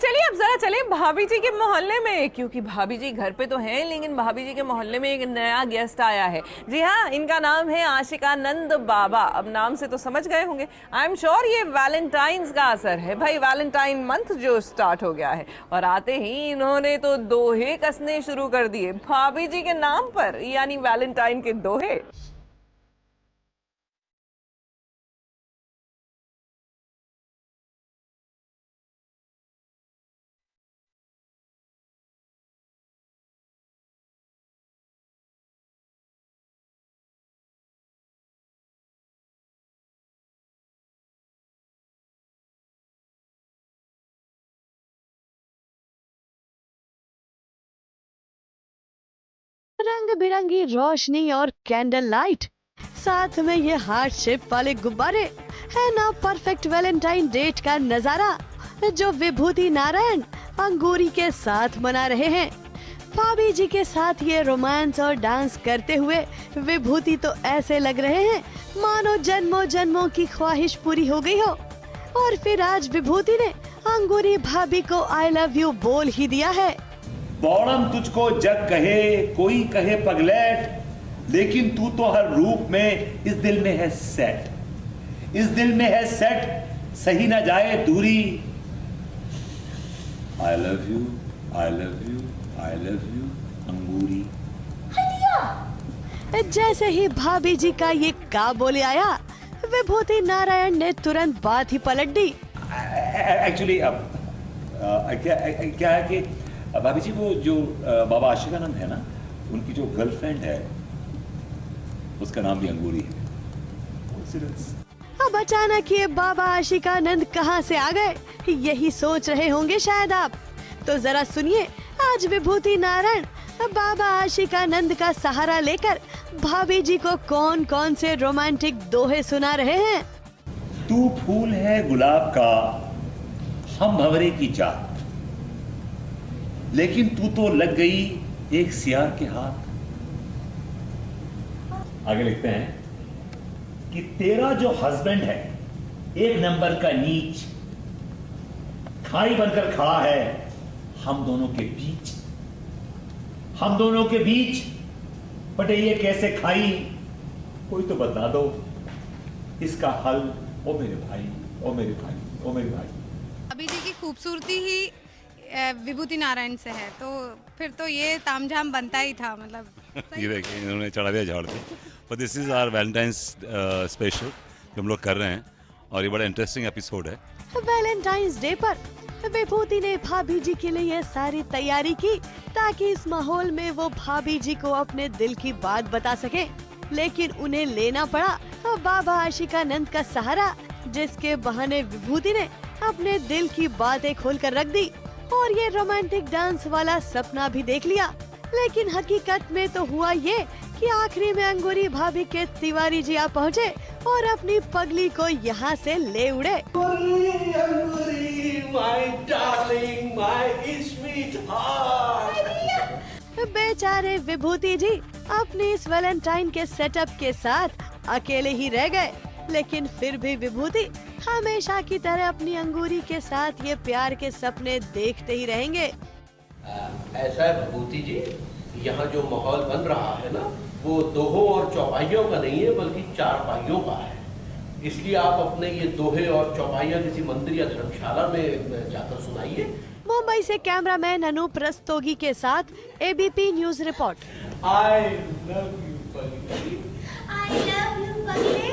चलिए अब जरा चले भाभी जी के मोहल्ले में, क्योंकि भाभी जी घर पे तो हैं लेकिन भाभी जी के मोहल्ले में एक नया गेस्ट आया है। जी हाँ, इनका नाम है आशिकानंद बाबा। अब नाम से तो समझ गए होंगे, आई एम श्योर ये वैलेंटाइंस का असर है भाई। वैलेंटाइन मंथ जो स्टार्ट हो गया है और आते ही इन्होंने तो दोहे कसने शुरू कर दिए भाभी जी के नाम पर, यानी वैलेंटाइन के दोहे। रंग बिरंगी रोशनी और कैंडल लाइट, साथ में ये हार्ट शेप वाले गुब्बारे, है ना परफेक्ट वैलेंटाइन डेट का नजारा जो विभूति नारायण अंगूरी के साथ मना रहे हैं। भाभी जी के साथ ये रोमांस और डांस करते हुए विभूति तो ऐसे लग रहे हैं मानो जन्मों जन्मों की ख्वाहिश पूरी हो गई हो। और फिर आज विभूति ने अंगूरी भाभी को आई लव यू बोल ही दिया है। बौड़म तुझको जग कहे, कोई कहे पगलेट, लेकिन तू तो हर रूप में इस दिल में है सेट, इस दिल में है सेट, सही ना जाए दूरी। I love you, I love you, I love you Angoori. जैसे ही भाभी जी का ये का बोले आया, विभूति नारायण ने तुरंत बात ही पलट दी। एक्चुअली अब क्या है कि भाभी जी वो जो बाबा आशिकानंद है ना, उनकी जो गर्लफ्रेंड है उसका नाम भी अंगूरी है। अब अचानक ये बाबा आशिकानंद कहाँ से आ गए, यही सोच रहे होंगे शायद आप। तो जरा सुनिए आज विभूति नारायण बाबा आशिकानंद का सहारा लेकर भाभी जी को कौन कौन से रोमांटिक दोहे सुना रहे हैं। तू फूल है गुलाब का, हम भंवरे की जात, लेकिन तू तो लग गई एक सियार के हाथ। आगे लिखते हैं कि तेरा जो हस्बैंड है एक नंबर का नीच, खाई बनकर खड़ा है हम दोनों के बीच, हम दोनों के बीच। बटे ये कैसे खाई, कोई तो बता दो इसका हल, ओ मेरे भाई, ओ मेरे भाई, ओ मेरे भाई। भाभी जी की खूबसूरती ही विभूति नारायण से है, तो फिर तो ये तामझाम बनता ही था। मतलब ये देखिए इन्होंने चढ़ा दिया झाड़ पे। पर this is our valentine's special जो हम लोग कर रहे हैं और ये बड़ा इंटरेस्टिंग एपिसोड है। वैलेंटाइंस डे पर विभूति ने भाभी जी के लिए ये सारी तैयारी की ताकि इस माहौल में वो भाभी जी को अपने दिल की बात बता सके, लेकिन उन्हें लेना पड़ा बाबा आशिकानंद का सहारा, जिसके बहाने विभूति ने अपने दिल की बातें खोलकर रख दी और ये रोमांटिक डांस वाला सपना भी देख लिया। लेकिन हकीकत में तो हुआ ये कि आखिरी में अंगूरी भाभी के तिवारी जी आ पहुँचे और अपनी पगली को यहाँ से ले उड़े। बेचारे विभूति जी अपनी इस वैलेंटाइन के सेटअप के साथ अकेले ही रह गए, लेकिन फिर भी विभूति हमेशा की तरह अपनी अंगूरी के साथ ये प्यार के सपने देखते ही रहेंगे। ऐसा है विभूति जी, यहाँ जो माहौल बन रहा है ना, वो दोहों और चौपाइयों का नहीं है बल्कि चारपाइयों का है। इसलिए आप अपने ये दोहे और चौपाइयाँ किसी मंदिर या धर्मशाला में जाकर सुनाइए। मुंबई से कैमरामैन अनूप रस्तोगी के साथ ABP news report. I love you, पगली। I love you, पगली।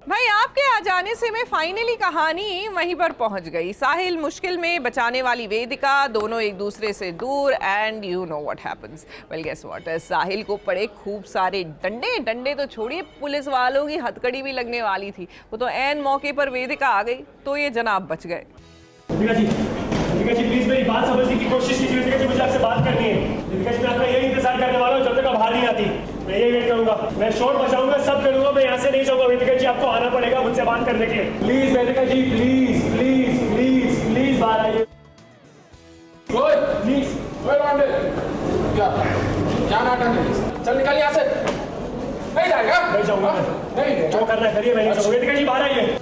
भाई आपके आ जाने से मैं फाइनली कहानी वहीं पर पहुंच गई। साहिल मुश्किल में, बचाने वाली वेदिका, दोनों एक दूसरे से दूर, and you know what happens. Well guess what, Sahil को पड़े खूब सारे डंडे। डंडे तो छोड़िए, पुलिस वालों की हथकड़ी भी लगने वाली थी। वो तो ऐन मौके पर वेदिका आ गई तो ये जनाब बच गए। दीपिका जी प्लीज मेरी बात समझने की कोशिश कीजिए। दीपिका जी मुझे आपसे बात करनी है। दीपिका जी मैं आपका यही इंतजार करने वाला हूँ जब तक आप बाहर नहीं आती। मैं यही वेट करूंगा, मैं शोर बचाऊंगा, सब करूंगा, मैं यहाँ से नहीं जाऊंगा। दीपिका जी आपको आना पड़ेगा मुझसे बात करने के लिए। Please Deepika ji, please please please please बाहर आइए। प्लीज क्या नाटक है? चल निकल यहाँ से। नहीं जाएगा? नहीं जाऊंगा मैं। नहीं, जो करना है करिए, मैं नहीं जाऊंगा। वेदिका जी बाहर आइए।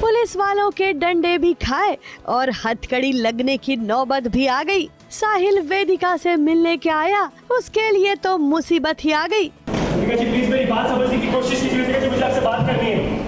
पुलिस वालों के डंडे भी खाए और हथकड़ी लगने की नौबत भी आ गई। साहिल वेदिका से मिलने के आया, उसके लिए तो मुसीबत ही आ गई। वेदिका जी प्लीज मेरी बात समझने की कोशिश कीजिए। वेदिका जी मुझे आपसे बात करनी है।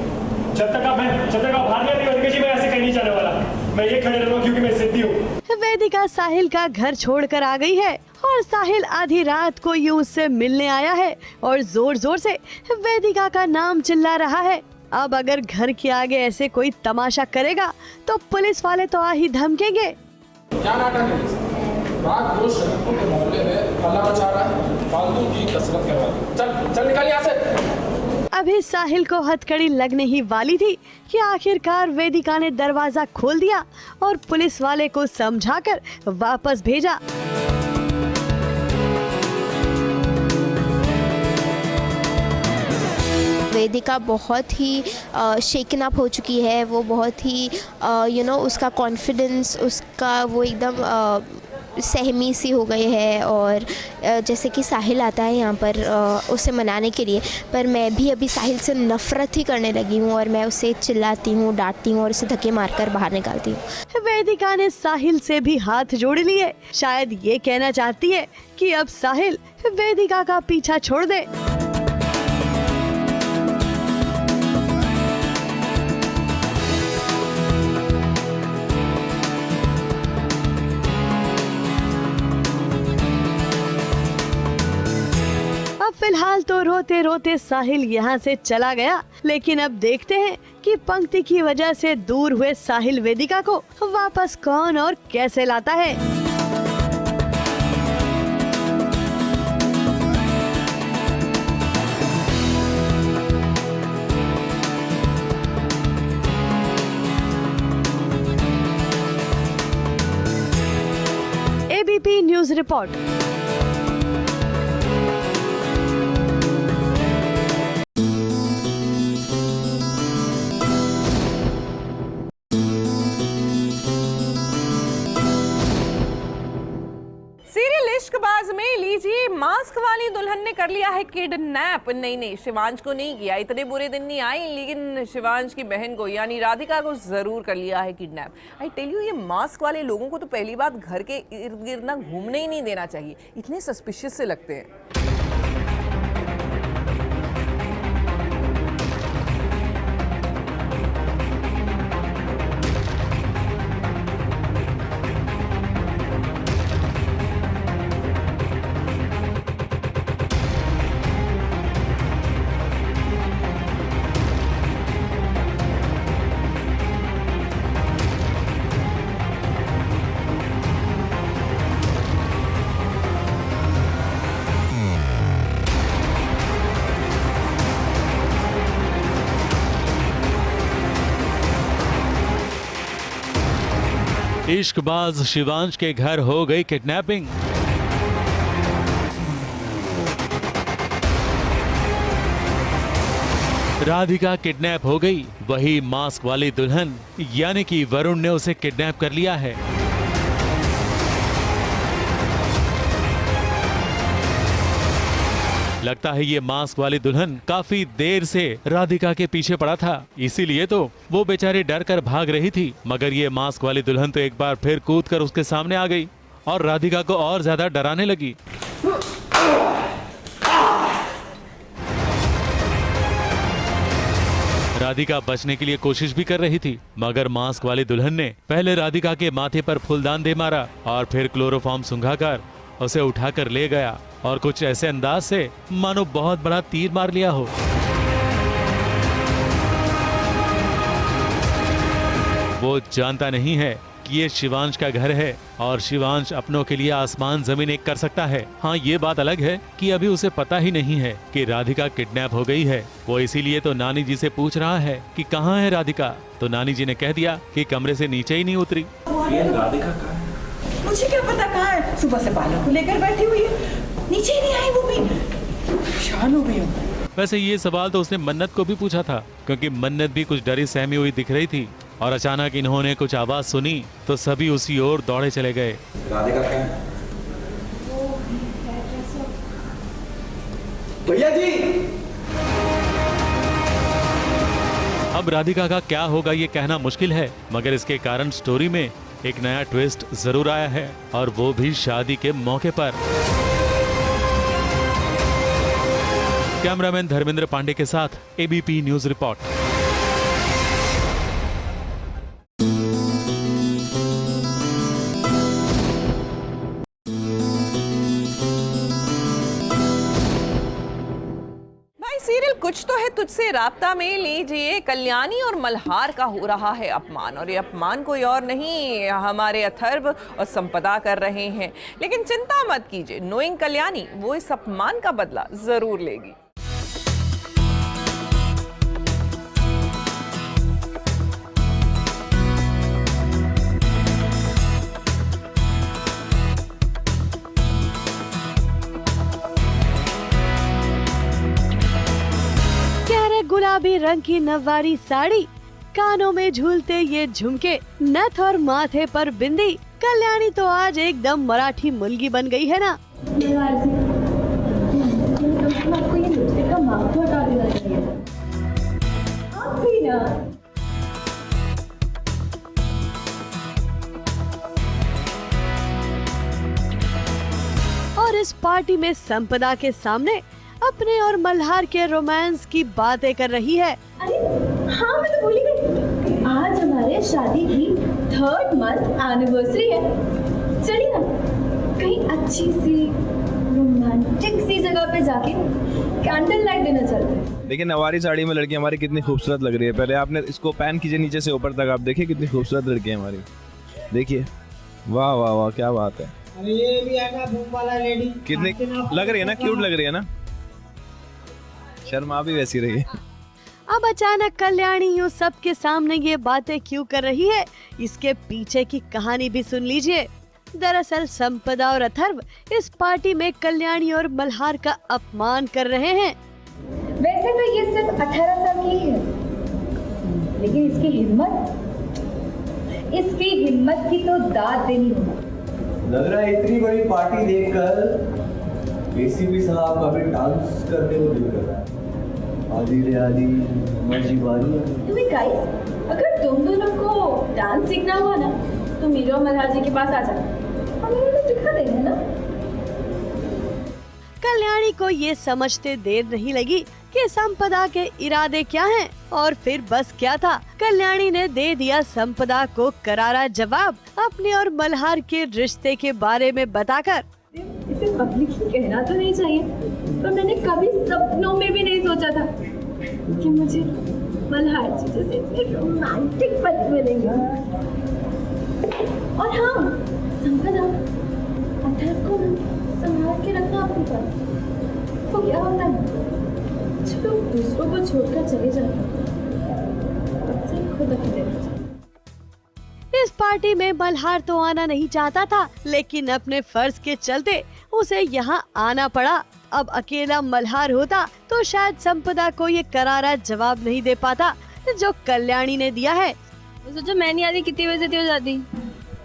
जब तक आप बाहर नहीं आती वेदिका जी, मैं ऐसे कहीं नहीं जाने वाला। मैं ये खड़े रहूंगा क्योंकि मैं जिद्दी हूँ। वेदिका साहिल का घर छोड़कर आ गई है और साहिल आधी रात को यूं उससे मिलने आया है और जोर जोर से वेदिका का नाम चिल्ला रहा है। अब अगर घर के आगे ऐसे कोई तमाशा करेगा तो पुलिस वाले तो आ ही धमकेंगे। क्या नाटक है? रात रोज शरीफों के मोहल्ले में हल्ला मचा रहा है, फालतू की कसरत करवा दी। चल चल निकल यहाँ से। अभी साहिल को हथकड़ी लगने ही वाली थी कि आखिरकार वेदिका ने दरवाजा खोल दिया और पुलिस वाले को समझाकर वापस भेजा। वेदिका बहुत ही शेकन अप हो चुकी है। वो बहुत ही उसका कॉन्फिडेंस, उसका वो एकदम सहमी सी हो गई है। और जैसे कि साहिल आता है यहाँ पर उसे मनाने के लिए, पर मैं भी अभी साहिल से नफ़रत ही करने लगी हूँ और मैं उसे चिल्लाती हूँ, डांटती हूँ और उसे धक्के मारकर बाहर निकालती हूँ। वेदिका ने साहिल से भी हाथ जोड़ लिए, शायद ये कहना चाहती है कि अब साहिल वेदिका का पीछा छोड़ दे। फिलहाल तो रोते रोते साहिल यहाँ से चला गया, लेकिन अब देखते हैं कि पंक्ति की वजह से दूर हुए साहिल वेदिका को वापस कौन और कैसे लाता है। ABP news report. इश्कबाज में लीजिए, मास्क वाली दुल्हन ने कर लिया है किडनैप। नहीं, शिवांश को नहीं किया, इतने बुरे दिन नहीं आए, लेकिन शिवांश की बहन को यानी राधिका को जरूर कर लिया है किडनैप। आई टेल यू, ये मास्क वाले लोगों को तो पहली बात घर के इर्द गिर्द ना घूमने ही नहीं देना चाहिए, इतने सस्पिशियस से लगते हैं। इश्कबाज शिवांश के घर हो गई किडनैपिंग। राधिका किडनैप हो गई, वही मास्क वाली दुल्हन यानी कि वरुण ने उसे किडनैप कर लिया है। लगता है ये मास्क वाली दुल्हन काफी देर से राधिका के पीछे पड़ा था, इसीलिए तो वो बेचारी डर कर भाग रही थी। मगर ये मास्क वाली दुल्हन तो एक बार फिर कूदकर उसके सामने आ गई और राधिका को और ज्यादा डराने लगी। राधिका बचने के लिए कोशिश भी कर रही थी, मगर मास्क वाली दुल्हन ने पहले राधिका के माथे पर फूलदान दे मारा और फिर क्लोरोफॉर्म सुंघाकर उसे उठाकर ले गया और कुछ ऐसे अंदाज से मानो बहुत बड़ा तीर मार लिया हो। वो जानता नहीं है कि ये शिवांश का घर है और शिवांश अपनों के लिए आसमान जमीन एक कर सकता है। हाँ, ये बात अलग है कि अभी उसे पता ही नहीं है कि राधिका किडनैप हो गई है। वो इसीलिए तो नानी जी से पूछ रहा है कि कहाँ है राधिका, तो नानी जी ने कह दिया कि कमरे से नीचे ही नहीं उतरी। राधिका कहाँ है? मुझे क्या पता कहाँ है, सुबह से बालों को लेकर बैठी हुई है, नीचे ही नहीं आई, वो भी परेशान हो गई हूँ। वैसे ये सवाल तो उसने मन्नत को भी पूछा था, क्योंकि मन्नत भी कुछ डरी सहमी हुई दिख रही थी और अचानक इन्होंने कुछ आवाज सुनी तो सभी उसी ओर दौड़े चले गए। राधिका क्या है? भैया जी। अब राधिका का क्या होगा ये कहना मुश्किल है, मगर इसके कारण स्टोरी में एक नया ट्विस्ट जरूर आया है, और वो भी शादी के मौके पर। कैमरामैन धर्मेंद्र पांडे के साथ एबीपी न्यूज रिपोर्ट। सीरियल कुछ तो है तुझसे राब्ता में लीजिए, कल्याणी और मल्हार का हो रहा है अपमान, और ये अपमान कोई और नहीं हमारे अथर्व और संपदा कर रहे हैं। लेकिन चिंता मत कीजिए, नोइंग कल्याणी वो इस अपमान का बदला जरूर लेगी। गुलाबी रंग की नवारी साड़ी, कानों में झूलते ये झुमके, नथ और माथे पर बिंदी, कल्याणी तो आज एकदम मराठी मुलगी बन गई है ना। आपको ये लिपस्टिक का मार्क तो हटा देना चाहिए। आप भी ना। और इस पार्टी में संपदा के सामने अपने और मल्हार के रोमांस की बातें कर रही है। अरे हाँ, मैं तो भूल ही गई, आज हमारे शादी की 3rd मंथ एनिवर्सरी है। चलिए ना कहीं अच्छी सी रोमांटिक सी जगह पे जाके कैंडल लाइट डिनर चलते हैं। देखिए नवारी साड़ी में लड़की हमारी कितनी खूबसूरत लग रही है। पहले आपने इसको पैन कीजिए नीचे से ऊपर तक, आप देखिए कितनी खूबसूरत लड़की है हमारी। देखिए वाह वाह वाह, क्या बात है। अरे ये भी है ना धूप वाला लेडी, कितनी लग रही है ना, क्यूट लग रही है ना। शर्मा भी वैसी रही है। अब अचानक कल्याणी यूँ सबके सामने ये बातें क्यों कर रही है, इसके पीछे की कहानी भी सुन लीजिए। दरअसल संपदा और अथर्व इस पार्टी में कल्याणी और मल्हार का अपमान कर रहे हैं। वैसे तो ये सिर्फ 18 साल की है, लेकिन इसकी हिम्मत की तो दाद देनी होगी। लग रहा है इतनी बड़ी पार्टी देखकर एसीपी साहब अभी डांस करने को दिल कर रहा है। आधी रे आधी मर्जी बारी। गाइस, अगर तुम दोनों को डांस सीखना हुआ ना तो मेरे और मल्हार जी के पास आ जाना, हम इन्हें सिखा देंगे ना। कल्याणी को ये समझते देर नहीं लगी कि संपदा के इरादे क्या हैं, और फिर बस क्या था, कल्याणी ने दे दिया संपदा को करारा जवाब अपने और मल्हार के रिश्ते के बारे में बताकर। इसे पब्लिकली कहना तो नहीं चाहिए, पर मैंने कभी सपनों में भी नहीं सोचा था कि मुझे मल्हार जी जैसे इतने रोमांटिक पति मिलेंगे। और हाँ संपदा, अथर्व को संभाल के रखना अपने पास। तो क्या होता है जब लोग दूसरों को छोड़कर चले जाते हैं, तब से खुद अकेले रह जाते। इस पार्टी में मल्हार तो आना नहीं चाहता था, लेकिन अपने फर्ज के चलते उसे यहाँ आना पड़ा। अब अकेला मल्हार होता तो शायद संपदा को ये करारा जवाब नहीं दे पाता जो कल्याणी ने दिया है। सोचो मैं नहीं आती, कितनी बजे हो जाती।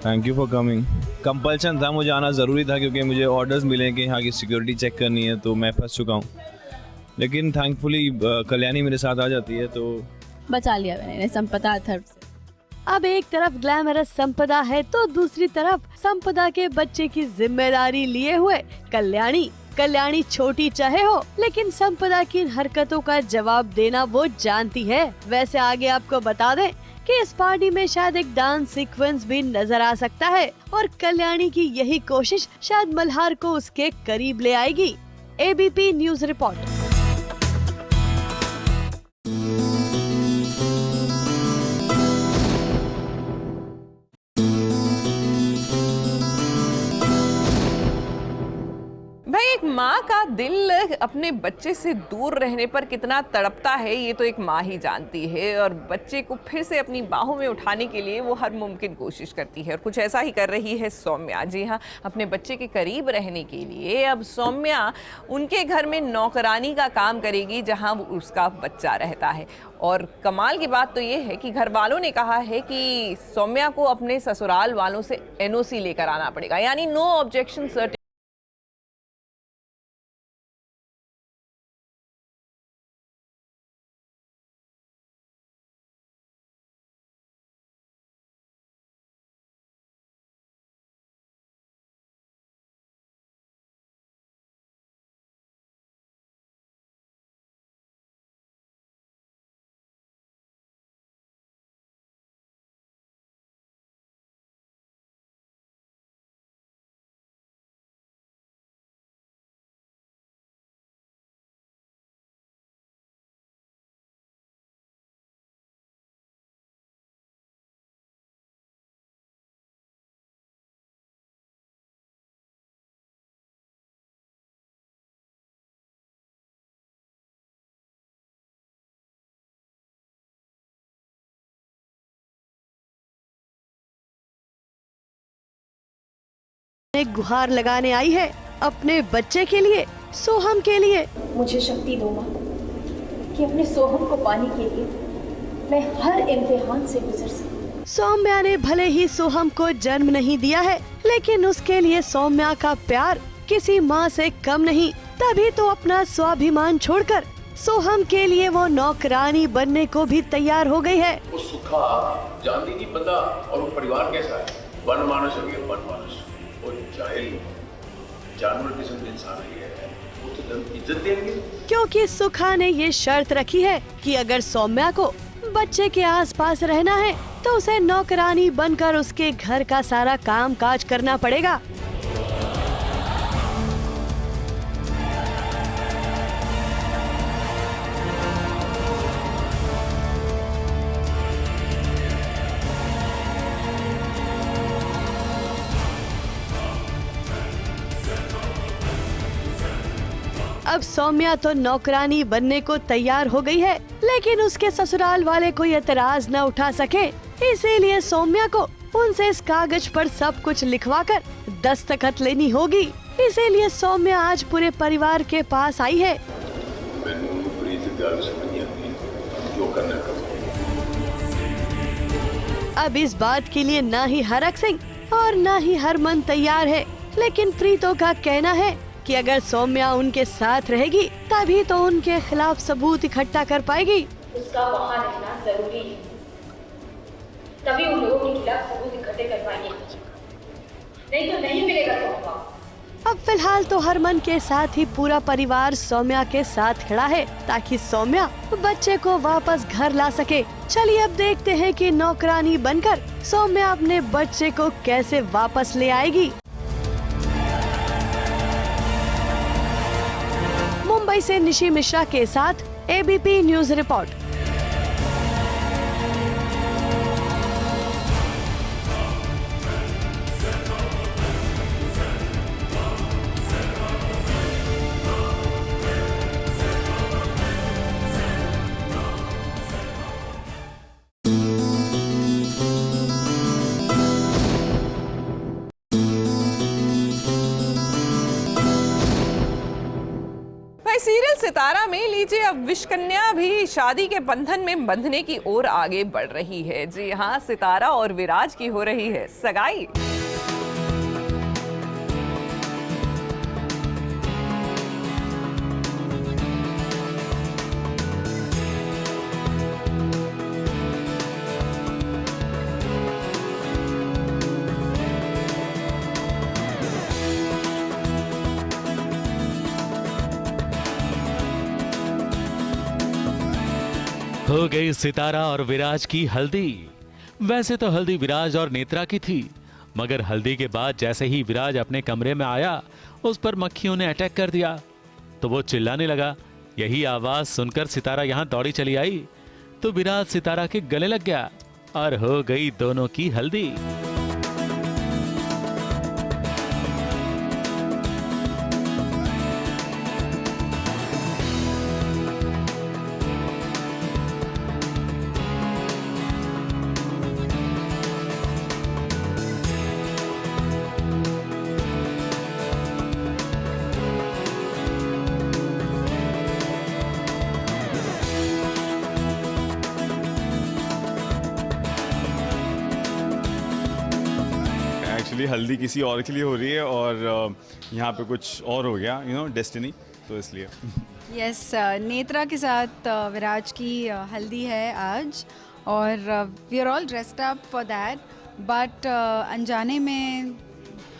Thank you for coming. Compulsion था, मुझे आना जरूरी था क्योंकि मुझे ऑर्डर्स मिले कि यहाँ की सिक्योरिटी चेक करनी है, तो मैं फंस चुका हूँ। लेकिन थैंकफुली कल्याणी मेरे साथ आ जाती है तो बचा लिया मैंने संपदा अथर्व से। अब एक तरफ ग्लैमरस संपदा है तो दूसरी तरफ संपदा के बच्चे की जिम्मेदारी लिए हुए कल्याणी छोटी चाहे हो, लेकिन संपदा की इन हरकतों का जवाब देना वो जानती है। वैसे आगे आपको बता दें कि इस पार्टी में शायद एक डांस सीक्वेंस भी नजर आ सकता है, और कल्याणी की यही कोशिश शायद मल्हार को उसके करीब ले आएगी। ABP news report. भाई एक माँ का दिल अपने बच्चे से दूर रहने पर कितना तड़पता है ये तो एक माँ ही जानती है, और बच्चे को फिर से अपनी बाहों में उठाने के लिए वो हर मुमकिन कोशिश करती है, और कुछ ऐसा ही कर रही है सौम्या। जी हाँ, अपने बच्चे के करीब रहने के लिए अब सौम्या उनके घर में नौकरानी का काम करेगी जहाँ उसका बच्चा रहता है। और कमाल की बात तो ये है कि घर वालों ने कहा है कि सौम्या को अपने ससुराल वालों से एनओसी लेकर आना पड़ेगा, यानी नो ऑब्जेक्शन सर्टिफिकेट। एक गुहार लगाने आई है अपने बच्चे के लिए, सोहम के लिए। मुझे शक्ति दो माँ कि अपने सोहम को पाने के लिए मैं हर इम्तिहान से गुजर सकूं। सौम्या ने भले ही सोहम को जन्म नहीं दिया है, लेकिन उसके लिए सौम्या का प्यार किसी माँ से कम नहीं। तभी तो अपना स्वाभिमान छोड़कर सोहम के लिए वो नौकरानी बनने को भी तैयार हो गई है। वो सुखा जानती थी बंदा और वो परिवार कैसा है, वन मानस हो गया, वन मानस और जाहिल जानवर किस्म के इंसान है, वो तो इज्जत देंगे। क्योंकि सुखा ने ये शर्त रखी है कि अगर सौम्या को बच्चे के आसपास रहना है तो उसे नौकरानी बनकर उसके घर का सारा काम काज करना पड़ेगा। अब सौम्या तो नौकरानी बनने को तैयार हो गई है, लेकिन उसके ससुराल वाले कोई एतराज न उठा सके, इसीलिए सौम्या को उनसे इस कागज पर सब कुछ लिखवाकर दस्तखत लेनी होगी। इसीलिए सौम्या आज पूरे परिवार के पास आई है। अब इस बात के लिए न ही हरक सिंह और न ही हरमन तैयार है, लेकिन प्रीतो का कहना है कि अगर सौम्या उनके साथ रहेगी तभी तो उनके खिलाफ सबूत इकट्ठा कर पाएगी। उसका वहाँ रहना जरूरी है, तभी उन लोगों के खिलाफ सबूत इकट्ठे कर पाएंगे, नहीं तो नहीं मिलेगा सौम्या। अब फिलहाल तो हरमन के साथ ही पूरा परिवार सौम्या के साथ खड़ा है ताकि सौम्या बच्चे को वापस घर ला सके। चलिए अब देखते हैं कि नौकरानी बनकर सौम्या अपने बच्चे को कैसे वापस ले आएगी। मुंबई से निशी मिश्रा के साथ एबीपी न्यूज रिपोर्ट। सीरियल सितारा में लीजिए अब विश्वकन्या भी शादी के बंधन में बंधने की ओर आगे बढ़ रही है। जी हाँ, सितारा और विराज की हो रही है सगाई। हो गई सितारा और विराज की हल्दी। वैसे तो हल्दी विराज और नेत्रा की थी, मगर हल्दी के बाद जैसे ही विराज अपने कमरे में आया उस पर मक्खियों ने अटैक कर दिया तो वो चिल्लाने लगा। यही आवाज सुनकर सितारा यहां दौड़ी चली आई तो विराज सितारा के गले लग गया और हो गई दोनों की हल्दी। एक्चुअली हल्दी किसी और के लिए हो रही है और यहाँ पे कुछ और हो गया, डेस्टिनी, तो इसलिए। यस, नेत्रा के साथ विराज की हल्दी है आज और we are all dressed up for that, but अनजाने में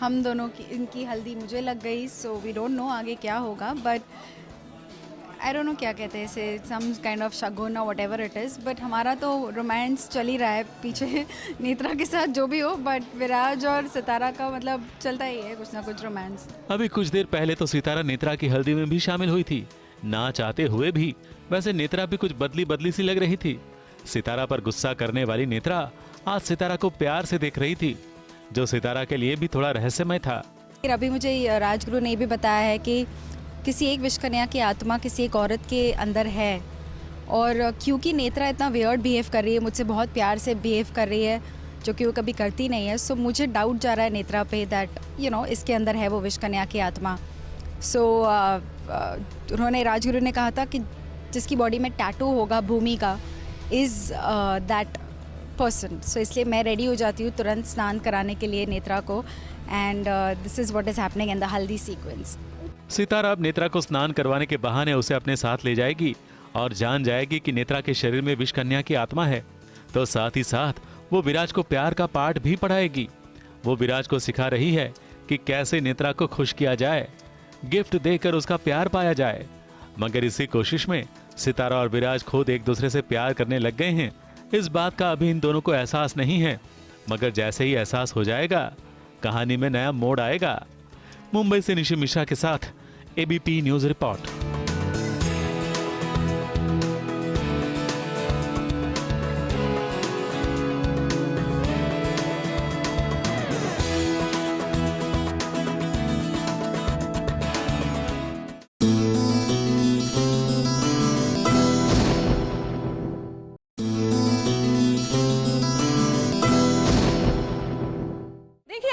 हम दोनों की इनकी हल्दी मुझे लग गई, सो वी डोंट नो आगे क्या होगा, बट आई डोंट नो क्या कहते हैं इसे, सम काइंड ऑफ शगुन और व्हाटएवर इट इज़, बट हमारा तो रोमांस चल ही रहा है पीछे नेत्रा के साथ जो भी हो, बट विराज और सितारा का मतलब चलता ही है कुछ ना कुछ रोमांस। अभी कुछ देर पहले तो सितारा नेत्रा की हल्दी में भी शामिल हुई थी, ना चाहते हुए भी। वैसे नेत्रा भी कुछ बदली बदली सी लग रही थी। सितारा पर गुस्सा करने वाली नेत्रा आज सितारा को प्यार से देख रही थी, जो सितारा के लिए भी थोड़ा रहस्यमय था। अभी मुझे राजगुरु ने भी बताया है कि किसी एक विष कन्या की आत्मा किसी एक औरत के अंदर है, और क्योंकि नेत्रा इतना वियर्ड बिहेव कर रही है, मुझसे बहुत प्यार से बिहेव कर रही है, जो कि वो कभी करती नहीं है, सो मुझे डाउट जा रहा है नेत्रा पे दैट इसके अंदर है वो विष कन्या की आत्मा। सो उन्होंने राजगुरु ने कहा था कि जिसकी बॉडी में टैटू होगा भूमि का इज़ दैट पर्सन। सो इसलिए मैं रेडी हो जाती हूँ तुरंत स्नान कराने के लिए नेत्रा को, and this is what is happening in the हल्दी सीक्वेंस। सितारा अब नेत्रा को स्नान करवाने के बहाने उसे अपने साथ ले जाएगी और जान जाएगी कि नेत्रा के शरीर में विष कन्या की आत्मा है, तो साथ ही साथ वो विराज को प्यार का पाठ भी पढ़ाएगी। वो विराज को सिखा रही है कि कैसे नेत्रा को खुश किया जाए, गिफ्ट देकर उसका प्यार पाया जाए। मगर इसी कोशिश में सितारा और विराज खुद एक दूसरे से प्यार करने लग गए हैं। इस बात का अभी इन दोनों को एहसास नहीं है, मगर जैसे ही एहसास हो जाएगा कहानी में नया मोड़ आएगा। मुंबई से निशि मिश्रा के साथ एबीपी न्यूज रिपोर्ट।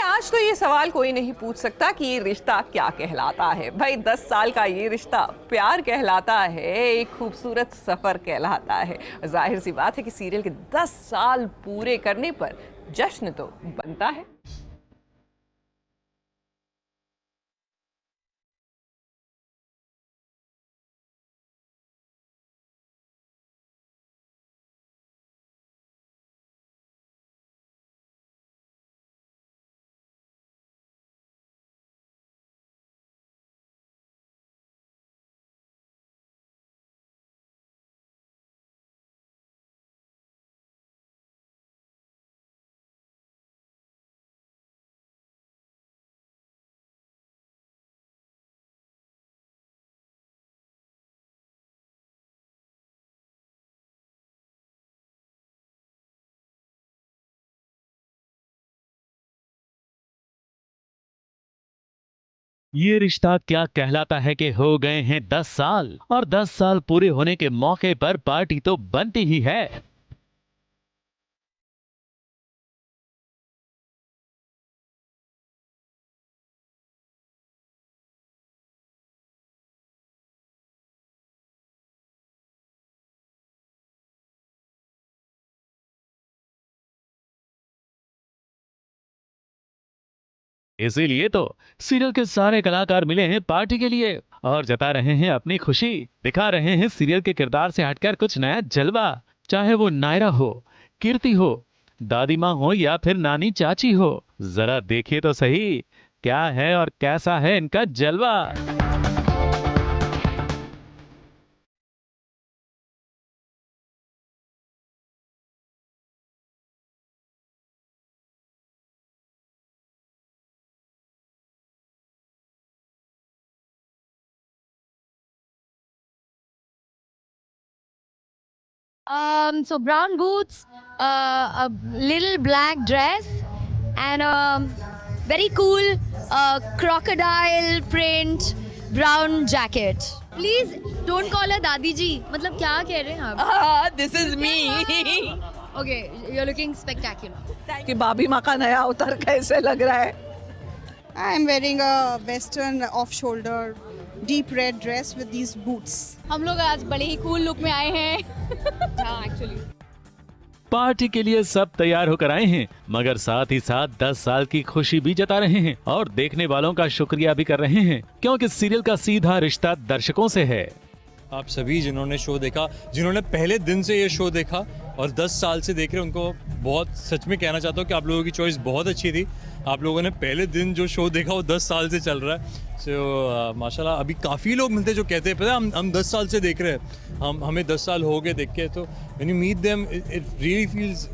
आज तो ये सवाल कोई नहीं पूछ सकता कि ये रिश्ता क्या कहलाता है। भाई 10 साल का ये रिश्ता प्यार कहलाता है, एक खूबसूरत सफर कहलाता है। जाहिर सी बात है कि सीरियल के 10 साल पूरे करने पर जश्न तो बनता है। ये रिश्ता क्या कहलाता है कि हो गए हैं 10 साल, और 10 साल पूरे होने के मौके पर पार्टी तो बनती ही है। इसीलिए तो सीरियल के सारे कलाकार मिले हैं पार्टी के लिए और जता रहे हैं अपनी खुशी, दिखा रहे हैं सीरियल के किरदार से हटकर कुछ नया जलवा। चाहे वो नायरा हो, कीर्ति हो, दादी माँ हो या फिर नानी चाची हो, जरा देखिए तो सही क्या है और कैसा है इनका जलवा। So brown boots, a little black dress, and a very cool crocodile print brown jacket. Please don't call her Dadi ji. मतलब क्या कह रहे हैं आप? This is me. Okay, you're looking spectacular. कि भाभी माँ का नया अवतार कैसे लग रहा है? I am wearing a western off-shoulder deep red dress with these boots. हम लोग आज बड़े ही cool look में आए हैं. हाँ, actually. पार्टी के लिए सब तैयार होकर आए हैं, मगर साथ ही साथ 10 साल की खुशी भी जता रहे हैं और देखने वालों का शुक्रिया भी कर रहे हैं, क्योंकि सीरियल का सीधा रिश्ता दर्शकों से है। आप सभी जिन्होंने शो देखा, जिन्होंने पहले दिन से ये शो देखा और 10 साल से देख रहे हैं, उनको बहुत सच में कहना चाहता हूँ कि आप लोगों की चॉइस बहुत अच्छी थी। आप लोगों ने पहले दिन जो शो देखा वो 10 साल से चल रहा है। सो माशाल्लाह अभी काफ़ी लोग मिलते हैं जो कहते हैं पता है हम 10 साल से देख रहे हैं, हमें 10 साल हो गए देख के। तो when you meet them it really feels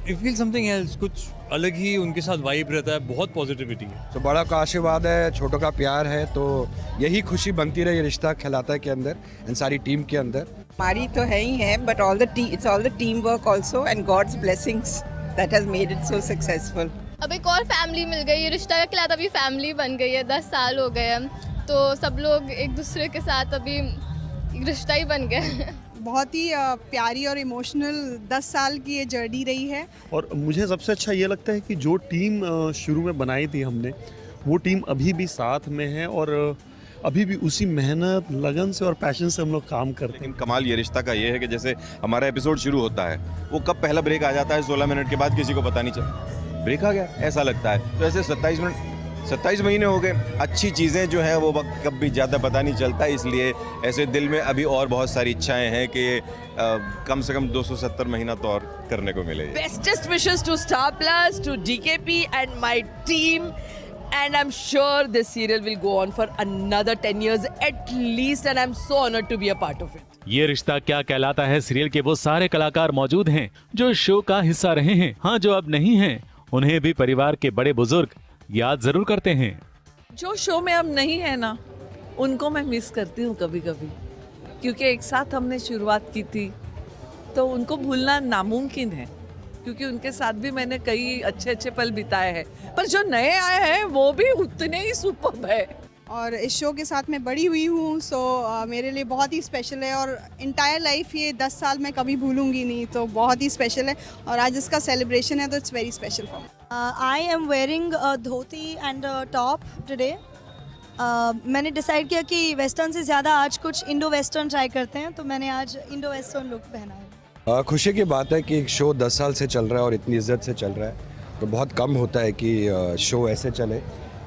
it feel something else, कुछ अलग ही उनके साथ वाइब रहता है, बहुत पॉजिटिविटी है। तो बड़ा का आशीर्वाद है, छोटों का प्यार है, तो यही खुशी बनती रहे ये रिश्ता खिलाता के अंदर एंड सारी टीम के अंदर। हमारी तो है ही है, but it's all the team work also and god's blessings that has made it so successful. अब एक और फैमिली मिल गई, ये रिश्ता का खिलाता अभी फैमिली बन गई है। 10 साल हो गए हैं तो सब लोग एक दूसरे के साथ अभी रिश्ता ही बन गया। बहुत ही प्यारी और इमोशनल 10 साल की ये जर्नी रही है। और मुझे सबसे अच्छा ये लगता है कि जो टीम शुरू में बनाई थी हमने, वो टीम अभी भी साथ में है और अभी भी उसी मेहनत, लगन से और पैशन से हम लोग काम करते हैं। कमाल ये रिश्ता का ये है कि जैसे हमारा एपिसोड शुरू होता है, वो कब पहला ब्रेक आ जाता है 16 मिनट के बाद किसी को पता नहीं चलता, ब्रेक आ गया ऐसा लगता है। तो ऐसे 27 महीने हो गए, अच्छी चीज़ें जो हैं वो वक्त कब भी ज़्यादा पता नहीं चलता। इसलिए ऐसे दिल में अभी और बहुत सारी इच्छाएं हैं कि कम से कम 270 महीना तो और करने को मिले। Bestest wishes to Star Plus, to DKP and my team, and I'm sure this serial will go on for another 10 years at least, and I'm so honored to be a part of it. ये रिश्ता क्या कहलाता है serial के वो सारे कलाकार मौजूद हैं जो शो का हिस्सा रहे हैं। हाँ, जो अब नहीं हैं, उन्हें भी परिवार के बड़े बुजुर्ग याद जरूर करते हैं। जो शो में अब नहीं है ना, उनको मैं मिस करती हूँ कभी कभी, क्योंकि एक साथ हमने शुरुआत की थी, तो उनको भूलना नामुमकिन है, क्योंकि उनके साथ भी मैंने कई अच्छे अच्छे पल बिताए हैं। पर जो नए आए हैं वो भी उतने ही सुपर्ब है। और इस शो के साथ मैं बड़ी हुई हूँ, सो मेरे लिए बहुत ही स्पेशल है और इंटायर लाइफ ये 10 साल मैं कभी भूलूंगी नहीं, तो बहुत ही स्पेशल है। और आज इसका सेलिब्रेशन है तो it's very special for me. I am wearing a dhoti and top today. मैंने डिसाइड किया कि वेस्टर्न से ज़्यादा आज कुछ इंडो वेस्टर्न ट्राई करते हैं, तो मैंने आज इंडो वेस्टर्न लुक पहना है। खुशी की बात है कि एक शो 10 साल से चल रहा है और इतनी इज्जत से चल रहा है, तो बहुत कम होता है कि शो ऐसे चले।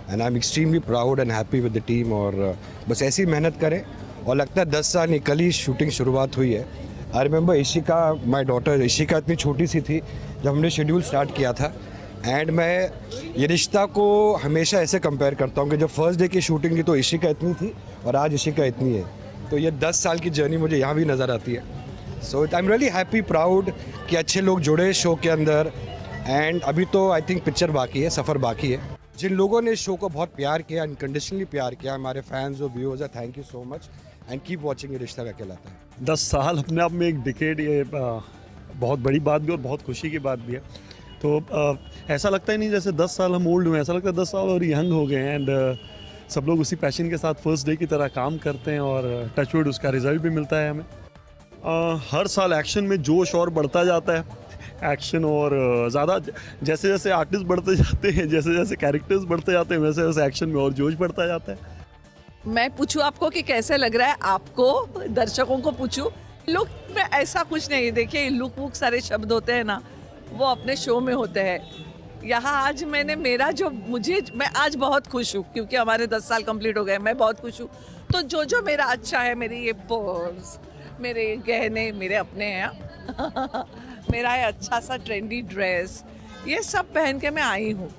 And I am extremely proud and happy with the team. और बस ऐसी मेहनत करें, और लगता है 10 साल नहीं, कल ही शूटिंग शुरुआत हुई है। I remember Ishika, my daughter Ishika इतनी छोटी सी थी जब हमने शेड्यूल स्टार्ट किया था। एंड मैं ये रिश्ता को हमेशा ऐसे कंपेयर करता हूँ कि जब फर्स्ट डे की शूटिंग थी तो इशिका इतनी थी और आज इशिका इतनी है। तो ये 10 साल की जर्नी मुझे यहाँ भी नज़र आती है। So I am really happy, proud कि अच्छे लोग जुड़े शो के अंदर। एंड अभी तो आई थिंक पिक्चर बाकी है, सफ़र बाकी है। जिन लोगों ने इस शो को बहुत प्यार किया, अनकंडीशनली प्यार किया, हमारे फैंस और व्यूअर्स हैं, thank you so much and keep watching. ये रिश्ता का कहलाता है। 10 साल अपने आप में एक डिकेड, ये बहुत बड़ी बात भी और बहुत खुशी की बात भी है। तो ऐसा लगता ही नहीं जैसे 10 साल हम ओल्ड हुए, ऐसा लगता है 10 साल और यंग हो गए हैं। एंड सब लोग उसी पैशन के साथ फर्स्ट डे की तरह काम करते हैं और टचवुड उसका रिजल्ट भी मिलता है हमें। हर साल एक्शन में जोश और बढ़ता जाता है, एक्शन और ज़्यादा जैसे जैसे आर्टिस्ट बढ़ते जाते हैं, जैसे जैसे कैरेक्टर्स बढ़ते जाते हैं, वैसे वैसे एक्शन में और जोश बढ़ता जाता है। मैं पूछूं आपको कि कैसे लग रहा है आपको, दर्शकों को पूछूं? लुक में ऐसा कुछ नहीं, देखिए लुक वुक सारे शब्द होते हैं ना, वो अपने शो में होते हैं। यहाँ आज मैंने मेरा जो मैं आज बहुत खुश हूँ क्योंकि हमारे 10 साल कंप्लीट हो गए, मैं बहुत खुश हूँ। तो जो मेरा अच्छा है, मेरी ये पर्स, मेरे गहने मेरे अपने हैं मेरा ये अच्छा सा ट्रेंडी ड्रेस, ये सब पहन के मैं आई हूँ,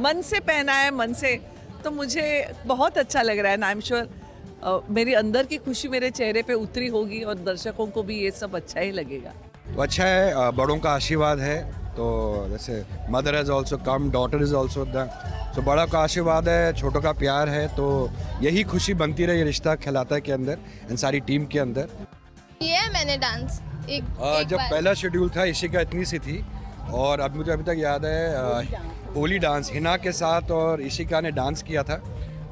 मन से पहना है, मन से। तो मुझे बहुत अच्छा लग रहा है। आई एम श्योर मेरी अंदर की खुशी मेरे चेहरे पे उतरी होगी और दर्शकों को भी ये सब अच्छा ही लगेगा। तो अच्छा है, बड़ों का आशीर्वाद है। तो जैसे mother has also come, daughter is also the, तो बड़ा का आशीर्वाद है, छोटों का प्यार है, तो यही खुशी बनती रहे ये रिश्ता खिलाता के अंदर एंड सारी टीम के अंदर। ये मैंने डांस एक जब पहला शेड्यूल था इशिका इतनी सी थी, और अब मुझे अभी तक याद है होली डांस हिना के साथ और इशिका ने डांस किया था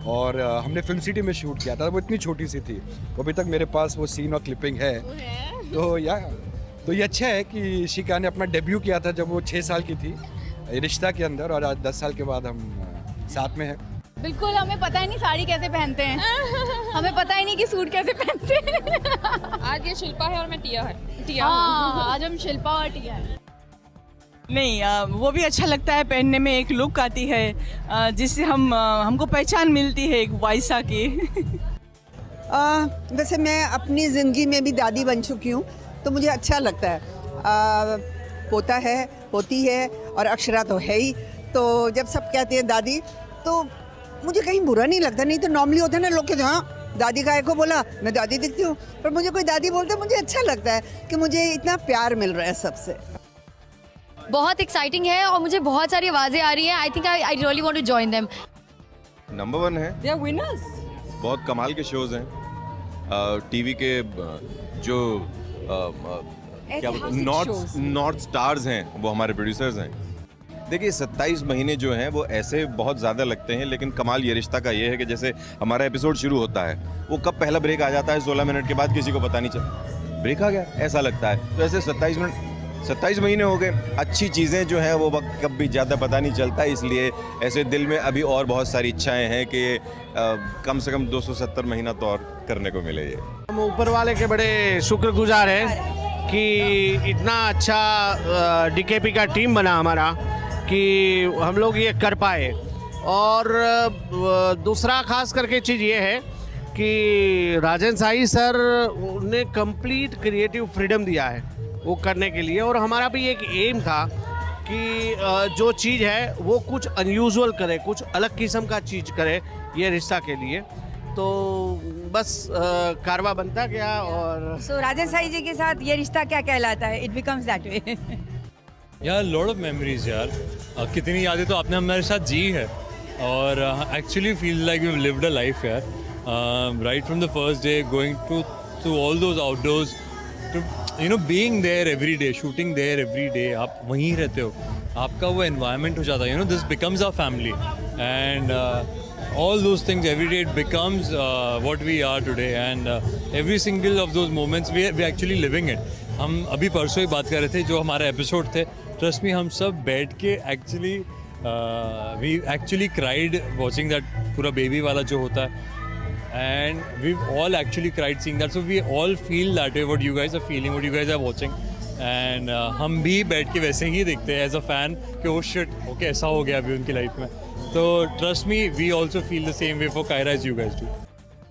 और हमने फिल्म सिटी में शूट किया था। वो इतनी छोटी सी थी, वो अभी तक मेरे पास वो सीन और क्लिपिंग है। तो ये अच्छा है कि इशिका ने अपना डेब्यू किया था जब वो 6 साल की थी रिश्ता के अंदर, और आज 10 साल के बाद हम साथ में हैं। बिल्कुल, हमें पता ही नहीं साड़ी कैसे पहनते हैं हमें पता ही नहीं कि सूट कैसे पहनते हैं आज ये शिल्पा है और मैं टिया हूँ। आज हम शिल्पा और टिया हैं। नहीं, वो भी अच्छा लगता है पहनने में, एक लुक आती है जिससे हमको पहचान मिलती है एक वाइसा की। वैसे मैं अपनी ज़िंदगी में भी दादी बन चुकी हूँ, तो मुझे अच्छा लगता है। पोता है, पोती है और अक्षरा तो है ही, तो जब सब कहते हैं दादी तो मुझे कहीं बुरा नहीं लगता। नहीं तो नॉर्मली होता है ना, लोग कहते हैं हाँ दादी का को बोला, मैं दादी दिखती हूँ, पर मुझे कोई दादी बोलता है मुझे अच्छा लगता है कि मुझे इतना प्यार मिल रहा है सबसे। बहुत एक्साइटिंग है और मुझे बहुत सारी आवाज़ें आ रही हैं। I think I really want to join them. Number 1 है, दे आर विनर्स। बहुत कमाल के शोज हैं। टीवी के जो क्या नॉर्थ स्टार्स हैं, वो हमारे प्रोड्यूसर्स हैं। देखिए 27 महीने जो हैं वो ऐसे बहुत ज़्यादा लगते हैं, लेकिन कमाल ये रिश्ता का ये है कि जैसे हमारा एपिसोड शुरू होता है, वो कब पहला ब्रेक आ जाता है 16 मिनट के बाद किसी को पता नहीं चलता, ब्रेक आ गया ऐसा लगता है। तो ऐसे 27 महीने हो गए, अच्छी चीज़ें जो हैं वो वक्त कब भी ज़्यादा पता नहीं चलता। इसलिए ऐसे दिल में अभी और बहुत सारी इच्छाएं हैं कि कम से कम 270 महीना तो और करने को मिले। ये हम ऊपर वाले के बड़े शुक्रगुजार हैं कि इतना अच्छा डीकेपी का टीम बना हमारा कि हम लोग ये कर पाए। और दूसरा खास करके चीज़ ये है कि राजन साई सर ने कंप्लीट क्रिएटिव फ्रीडम दिया है वो करने के लिए, और हमारा भी एक एम था कि जो चीज़ है वो कुछ अनयूजुअल करे, कुछ अलग किस्म का चीज़ करे ये रिश्ता के लिए। तो बस कारवा बनता गया। और राजन साई जी के साथ ये रिश्ता क्या कहलाता है? It becomes that way. यार लॉट ऑफ मेमोरीज यार, कितनी यादें तो आपने हमारे साथ जी है, और actually feel like we lived a life यार, right from the first day going to all those outdoors, to you know being there every day, shooting there every day. आप वहीं रहते हो, आपका वो एनवायरनमेंट हो जाता है, you know this becomes our family, and all those things every day it becomes what we are today, and every single of those moments we actually living it. हम अभी परसों ही बात कर रहे थे, जो हमारा एपिसोड थे, ट्रस्ट मी हम सब बैठ के actually we actually cried watching that पूरा बेबी वाला जो होता है, and we've all actually cried seeing that, so we all feel that way what you guys are feeling, what you guys are watching, and हम भी बैठ के वैसे ही देखते हैं एज अ फैन कि oh shit okay ऐसा हो गया अभी उनकी लाइफ में। तो trust me we also feel the same way for Kyra as you guys do.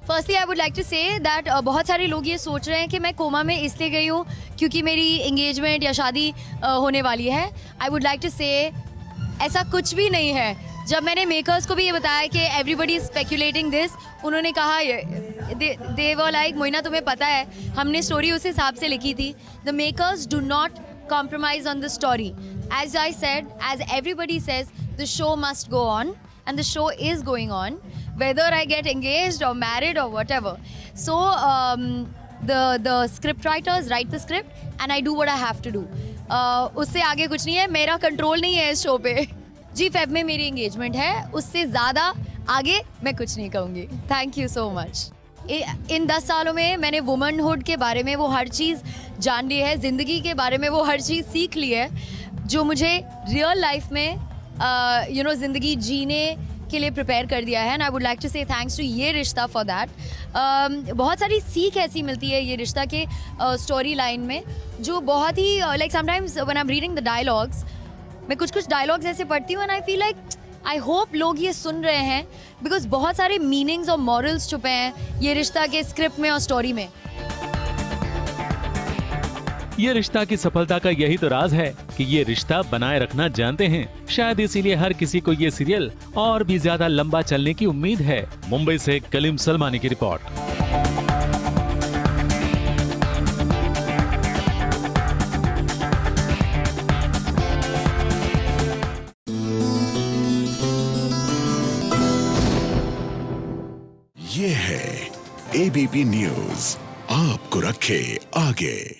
Firstly I would like to say that बहुत सारे लोग ये सोच रहे हैं कि मैं कोमा में इसलिए गई हूँ क्योंकि मेरी एंगेजमेंट या शादी होने वाली है। आई वुड लाइक टू से ऐसा कुछ भी नहीं है। जब मैंने मेकर्स को भी ये बताया कि एवरीबडी इज स्पेक्यूलेटिंग दिस, उन्होंने कहा दे वर लाइक मोइना तुम्हें पता है हमने स्टोरी उस हिसाब से लिखी थी। The makers do not compromise on the story. As I said, as everybody says, the show must go on, and the show is going on whether I get engaged or married or whatever. So the script writers write the script and I do what I have to do. उससे आगे कुछ नहीं है, मेरा control नहीं है इस show पे। जी फेब में मेरी एंगेजमेंट है, उससे ज़्यादा आगे मैं कुछ नहीं कहूँगी। Thank you so much. इन 10 सालों में मैंने वुमनहुड के बारे में वो हर चीज़ जान ली है, ज़िंदगी के बारे में वो हर चीज़ सीख ली है जो मुझे रियल लाइफ में यू नो ज़िंदगी जीने के लिए प्रिपेयर कर दिया है। And I would like to say thanks to Yeh Rishta for that. बहुत सारी सीख ऐसी मिलती है ये रिश्ता के स्टोरी लाइन में, जो बहुत ही like sometimes when I am reading the dialogues, मैं कुछ डायलॉग्स ऐसे पढ़ती हूँ and I feel like I hope लोग ये सुन रहे हैं, बिकॉज बहुत सारे मीनिंग्स और मॉरल्स छुपे हैं ये रिश्ता के स्क्रिप्ट में और स्टोरी में। ये रिश्ता की सफलता का यही तो राज है कि ये रिश्ता बनाए रखना जानते हैं। शायद इसीलिए हर किसी को ये सीरियल और भी ज्यादा लंबा चलने की उम्मीद है। मुंबई से कलीम सलमानी की रिपोर्ट। ये है एबीपी न्यूज़, आपको रखे आगे।